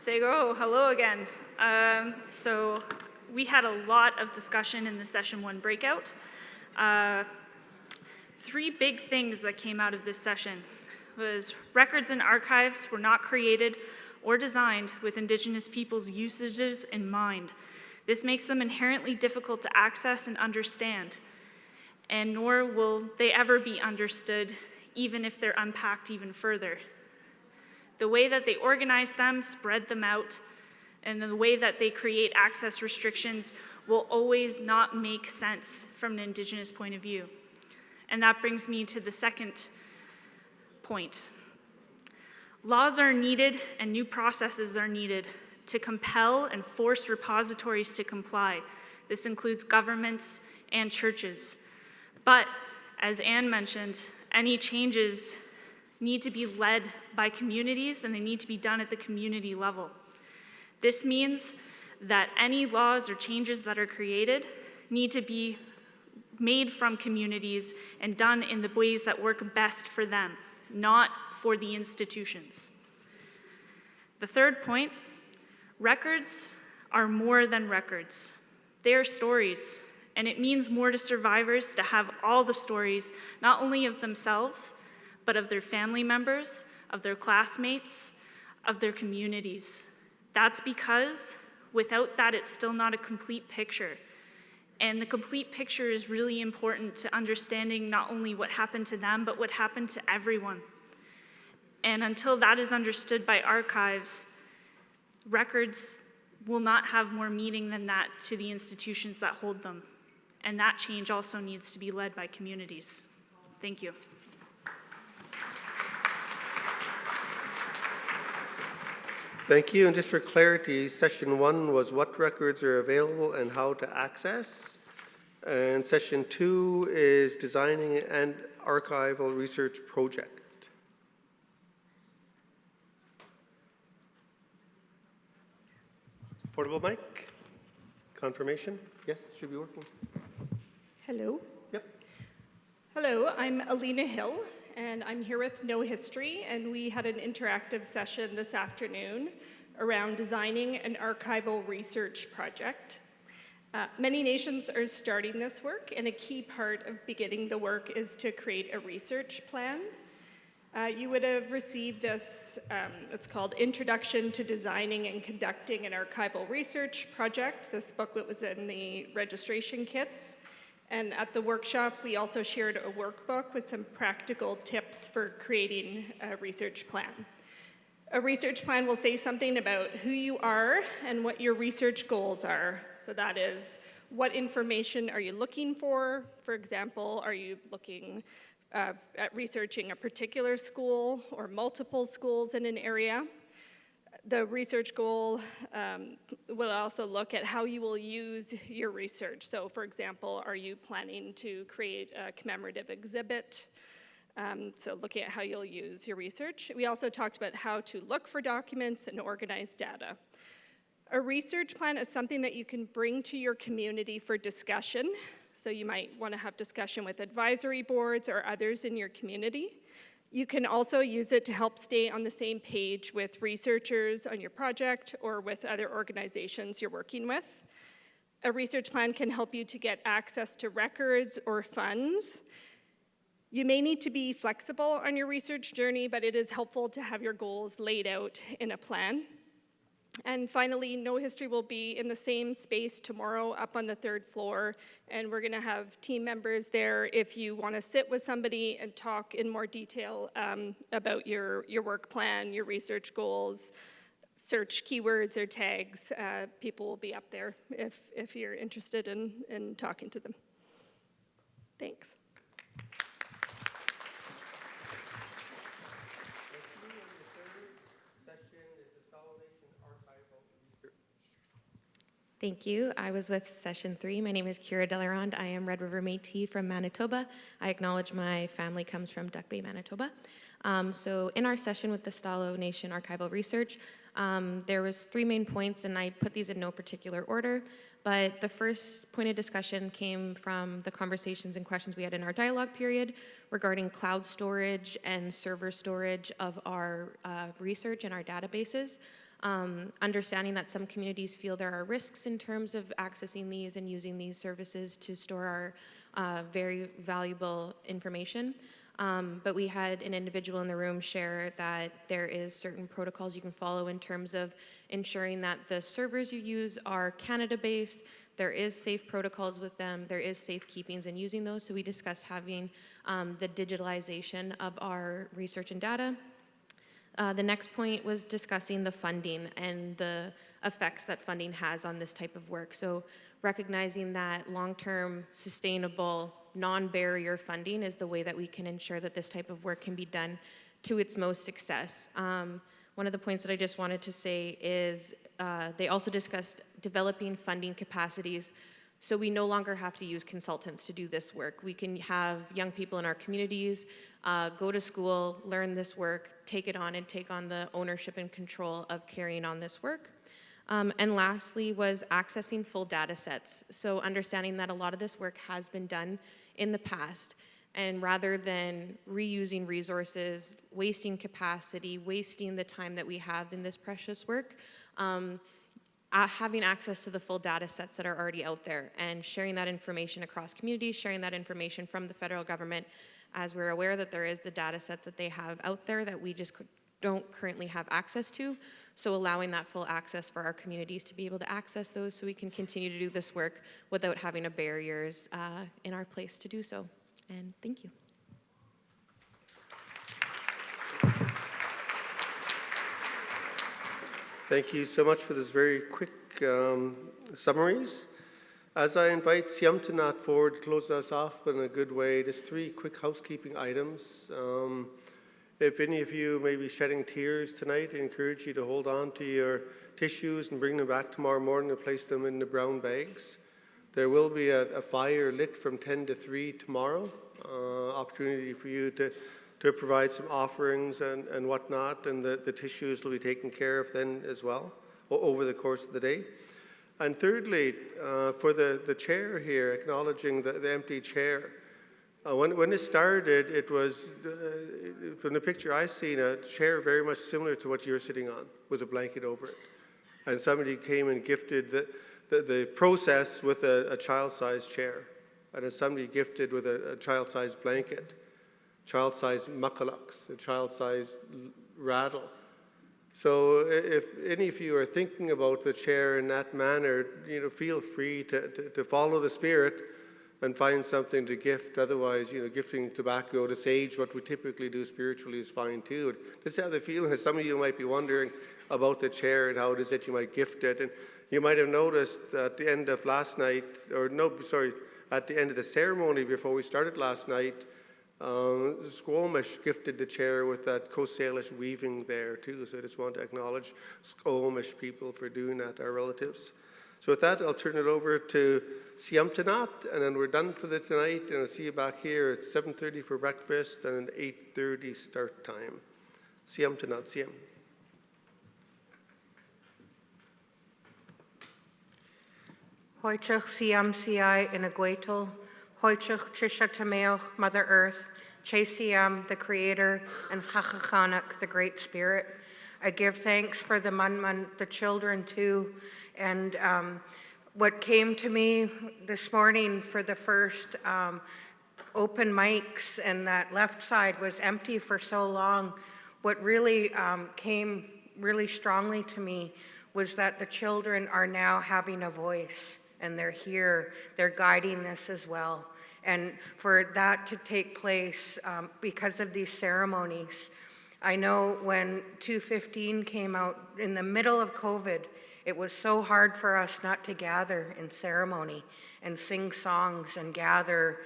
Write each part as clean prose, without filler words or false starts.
Sego, hello again. So we had a lot of discussion in the session 1 breakout. 3 big things that came out of this session was records and archives were not created or designed with Indigenous people's usages in mind. This makes them inherently difficult to access and understand, and nor will they ever be understood even if they're unpacked even further. The way that they organize them, spread them out, and the way that they create access restrictions will always not make sense from an Indigenous point of view. And that brings me to the second point. Laws are needed and new processes are needed to compel and force repositories to comply. This includes governments and churches. But as Anne mentioned, any changes need to be led by communities and they need to be done at the community level. This means that any laws or changes that are created need to be made from communities and done in the ways that work best for them, not for the institutions. The third point, records are more than records. They are stories, and it means more to survivors to have all the stories, not only of themselves, but of their family members, of their classmates, of their communities. That's because without that, it's still not a complete picture. And the complete picture is really important to understanding not only what happened to them, but what happened to everyone. And until that is understood by archives, records will not have more meaning than that to the institutions that hold them. And that change also needs to be led by communities. Thank you. Thank you, and just for clarity, session 1 was what records are available and how to access. And session 2 is designing an archival research project. Portable mic, confirmation, yes, should be working. Hello. Yep. Hello, I'm Alina Hill, and I'm here with No History, and we had an interactive session this afternoon around designing an archival research project. Many nations are starting this work, and a key part of beginning the work is to create a research plan. You would have received this, it's called Introduction to Designing and Conducting an Archival Research Project. This booklet was in the registration kits. And at the workshop, we also shared a workbook with some practical tips for creating a research plan. A research plan will say something about who you are and what your research goals are. So that is, what information are you looking for? For example, are you looking at researching a particular school or multiple schools in an area? The research goal will also look at how you will use your research. So for example, are you planning to create a commemorative exhibit? So looking at how you'll use your research. We also talked about how to look for documents and organize data. A research plan is something that you can bring to your community for discussion. So you might want to have discussion with advisory boards or others in your community. You can also use it to help stay on the same page with researchers on your project or with other organizations you're working with. A research plan can help you to get access to records or funds. You may need to be flexible on your research journey, but it is helpful to have your goals laid out in a plan. And finally, No History will be in the same space tomorrow up on the 3rd floor, and we're gonna have team members there if you wanna sit with somebody and talk in more detail about your work plan, your research goals, search keywords or tags. People will be up there if you're interested in talking to them. Thanks. Thank you. I was with session 3. My name is Kira Delarond. I am Red River Métis from Manitoba. I acknowledge my family comes from Duck Bay, Manitoba. So in our session with the Stalo Nation Archival Research, there was 3 main points, and I put these in no particular order. But the first point of discussion came from the conversations and questions we had in our dialogue period regarding cloud storage and server storage of our research and our databases. understanding that some communities feel there are risks in terms of accessing these and using these services to store our very valuable information. But we had an individual in the room share that there is certain protocols you can follow in terms of ensuring that the servers you use are Canada-based. There is safe protocols with them. There is safekeepings in using those. So we discussed having the digitalization of our research and data. The next point was discussing the funding and the effects that funding has on this type of work. So recognizing that long-term, sustainable, non-barrier funding is the way that we can ensure that this type of work can be done to its most success. One of the points that I just wanted to say is they also discussed developing funding capacities so we no longer have to use consultants to do this work. We can have young people in our communities go to school, learn this work, take it on, and take on the ownership and control of carrying on this work. And lastly was accessing full data sets. So understanding that a lot of this work has been done in the past, and rather than reusing resources, wasting capacity, wasting the time that we have in this precious work, having access to the full data sets that are already out there and sharing that information across communities, sharing that information from the federal government, as we're aware that there is the data sets that they have out there that we just don't currently have access to. So allowing that full access for our communities to be able to access those so we can continue to do this work without having barriers in our place to do so. And thank you. Thank you so much for those very quick summaries. As I invite Siamtanat forward to close us off in a good way, just 3 quick housekeeping items. If any of you may be shedding tears tonight, I encourage you to hold on to your tissues and bring them back tomorrow morning and place them in the brown bags. There will be a fire lit from 10 to 3 tomorrow, opportunity for you to provide some offerings and whatnot, and the tissues will be taken care of then as well over the course of the day. And thirdly, for the chair here, acknowledging the empty chair. When it started, it was, from the picture I seen, a chair very much similar to what you're sitting on, with a blanket over it. And somebody came and gifted the process with a child-sized chair. And then somebody gifted with a child-sized blanket, child-sized muckalucks, a child-sized rattle. So if any of you are thinking about the chair in that manner, feel free to follow the spirit and find something to gift. Otherwise, gifting tobacco to sage, what we typically do spiritually, is fine too. Just have the feeling that some of you might be wondering about the chair and how it is that you might gift it. And you might have noticed at the end of last night, at the end of the ceremony before we started last night, Squamish gifted the chair with that Coast Salish weaving there too. So I just want to acknowledge Squamish people for doing that, our relatives. So with that, I'll turn it over to Siamtanat, and then we're done for the tonight, and I'll see you back here at 7:30 for breakfast and 8:30 start time. Siamtanat, Siam. Hoichach Siam Siai in Aguetal, Hoichach Chisha Mother Earth, Chesiam, the Creator, and Chachachanak, the Great Spirit. I give thanks for the Manman, the children too, and what came to me this morning for the first open mics, and that left side was empty for so long. What really came really strongly to me was that the children are now having a voice, and they're here, they're guiding this as well. And for that to take place because of these ceremonies, I know when 215 came out in the middle of COVID, it was so hard for us not to gather in ceremony and sing songs and gather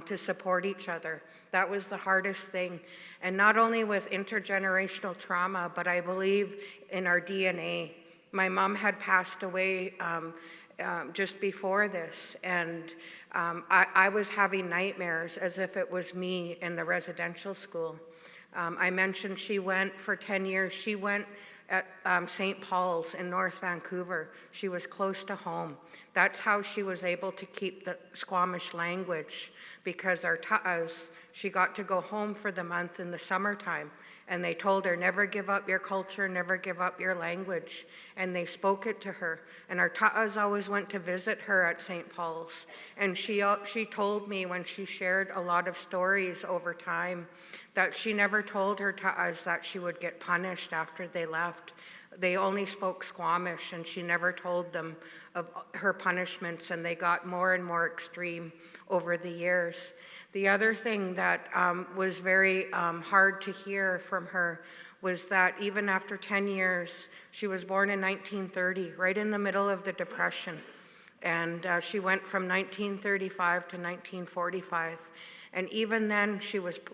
to support each other. That was the hardest thing. And not only with intergenerational trauma, but I believe in our DNA. My mom had passed away just before this, and I was having nightmares as if it was me in the residential school. I mentioned she went for 10 years. She went at St. Paul's in North Vancouver. She was close to home. That's how she was able to keep the Squamish language, because our ta'as, she got to go home for the month in the summertime. And they told her, never give up your culture, never give up your language. And they spoke it to her. And our ta'as always went to visit her at St. Paul's. And she told me when she shared a lot of stories over time that she never told her ta'as that she would get punished after they left. They only spoke Squamish, and she never told them of her punishments, and they got more and more extreme over the years. The other thing that was very hard to hear from her was that even after 10 years, she was born in 1930, right in the middle of the Depression. And she went from 1935 to 1945. And even then,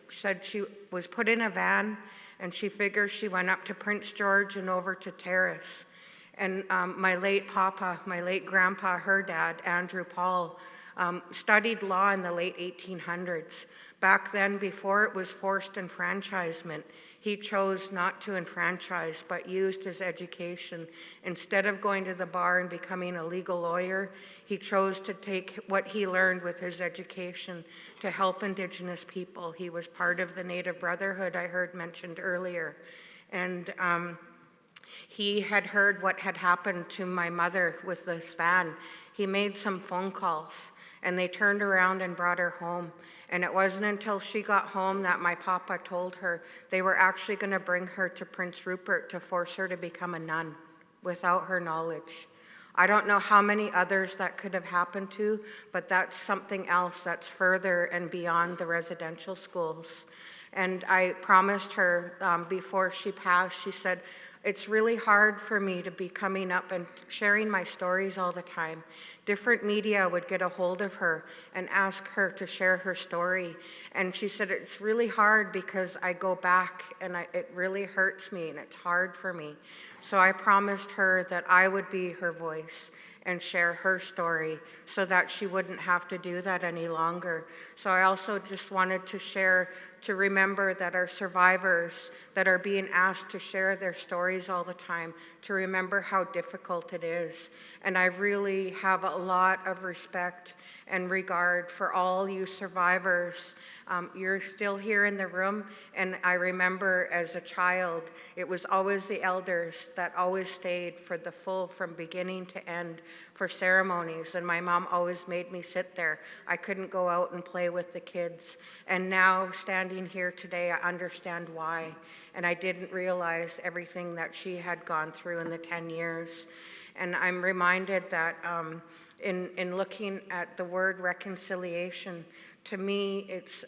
said she was put in a van, and she figures she went up to Prince George and over to Terrace. And my late grandpa, her dad, Andrew Paul, studied law in the late 1800s. Back then, before it was forced enfranchisement, he chose not to enfranchise, but used his education. Instead of going to the bar and becoming a legal lawyer, he chose to take what he learned with his education to help Indigenous people. He was part of the Native Brotherhood I heard mentioned earlier. And he had heard what had happened to my mother with this van. He made some phone calls, and they turned around and brought her home. And it wasn't until she got home that my papa told her they were actually going to bring her to Prince Rupert to force her to become a nun without her knowledge. I don't know how many others that could have happened to, but that's something else that's further and beyond the residential schools. And I promised her before she passed, she said, it's really hard for me to be coming up and sharing my stories all the time. Different media would get a hold of her and ask her to share her story. And she said, it's really hard because I go back and it really hurts me and it's hard for me. So I promised her that I would be her voice and share her story so that she wouldn't have to do that any longer. So I also just wanted to share, to remember that our survivors that are being asked to share their stories all the time, to remember how difficult it is. And I really have a lot of respect and regard for all you survivors. You're still here in the room, and I remember as a child, it was always the elders that always stayed for the full, from beginning to end, for ceremonies, and my mom always made me sit there. I couldn't go out and play with the kids. And now, standing here today, I understand why, and I didn't realize everything that she had gone through in the 10 years. And I'm reminded that in looking at the word reconciliation, to me, it's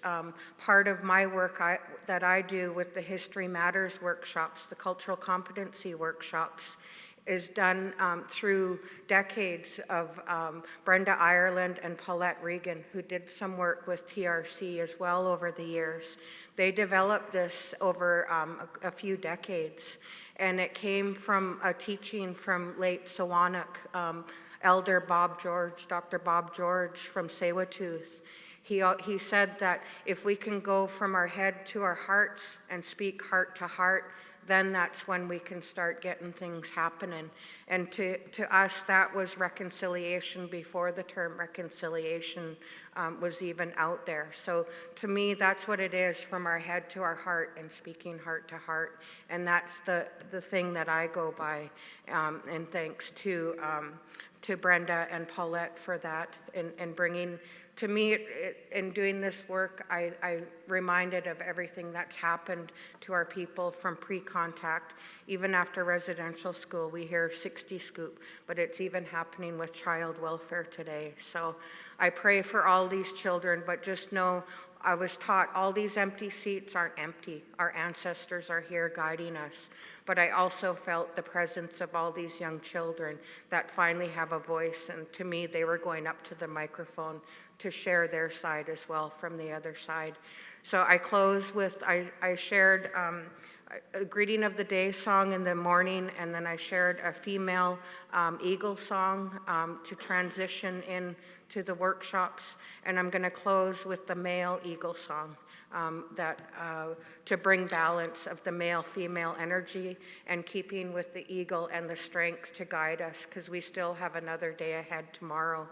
part of my work that I do with the History Matters workshops, the cultural competency workshops, is done through decades of Brenda Ireland and Paulette Regan, who did some work with TRC as well over the years. They developed this over a few decades, and it came from a teaching from late Sawanuk, Elder Bob George, Dr. Bob George from Tsewatooth. He said that if we can go from our head to our hearts and speak heart to heart, then that's when we can start getting things happening. And to us, that was reconciliation before the term reconciliation was even out there. So to me, that's what it is, from our head to our heart and speaking heart to heart. And that's the thing that I go by. And thanks to Brenda and Paulette for that, and bringing, to me, in doing this work, I reminded of everything that's happened to our people from pre-contact. Even after residential school, we hear 60 scoop, but it's even happening with child welfare today. So I pray for all these children, but just know, I was taught all these empty seats aren't empty. Our ancestors are here guiding us. But I also felt the presence of all these young children that finally have a voice. And to me, they were going up to the microphone to share their side as well from the other side. So I close with, I shared a greeting of the day song in the morning, and then I shared a female eagle song to transition in to the workshops, and I'm going to close with the male eagle song to bring balance of the male-female energy and keeping with the eagle and the strength to guide us, because we still have another day ahead tomorrow.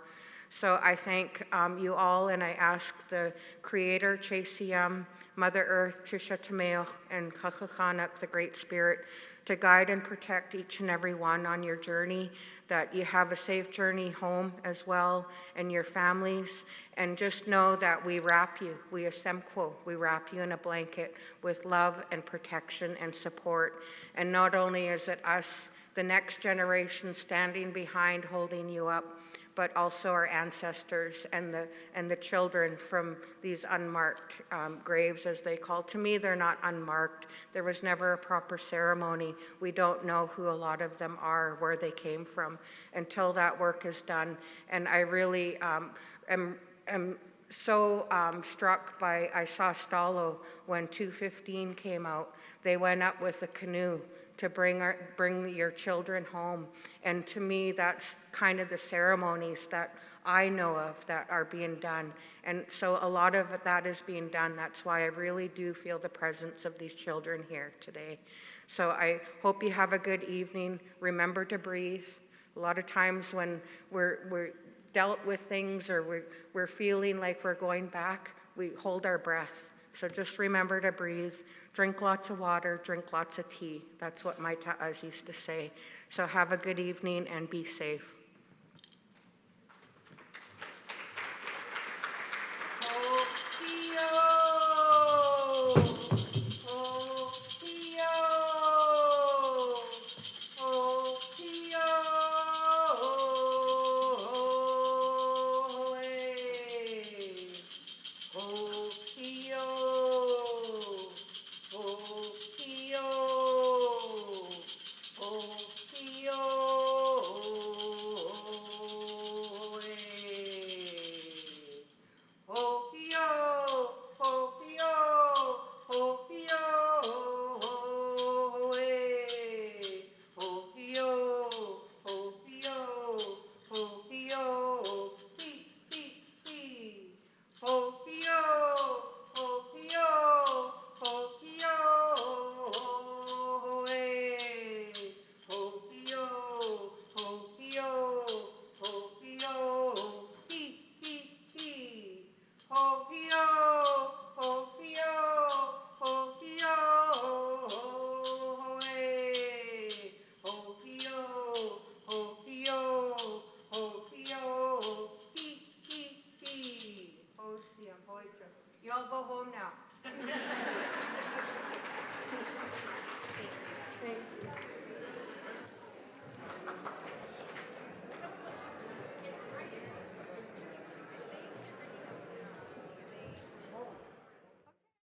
So I thank you all, and I ask the Creator, Chesiam, Mother Earth, Trisha Tameoch, and Kachachanak, the Great Spirit, to guide and protect each and every one on your journey, that you have a safe journey home as well, and your families. And just know that we wrap you, we asemquo, we wrap you in a blanket with love and protection and support. And not only is it us, the next generation, standing behind, holding you up, but also our ancestors and the children from these unmarked graves, as they call. To me, they're not unmarked. There was never a proper ceremony. We don't know who a lot of them are, where they came from, until that work is done. And I really am so struck by, I saw Stalo when 215 came out. They went up with a canoe to bring your children home. And to me, that's kind of the ceremonies that I know of that are being done. And so a lot of that is being done. That's why I really do feel the presence of these children here today. So I hope you have a good evening. Remember to breathe. A lot of times when we're dealt with things, or we're feeling like we're going back, we hold our breath. So just remember to breathe, drink lots of water, drink lots of tea. That's what my ta'as used to say. So have a good evening and be safe. Y'all go home now. Thank you.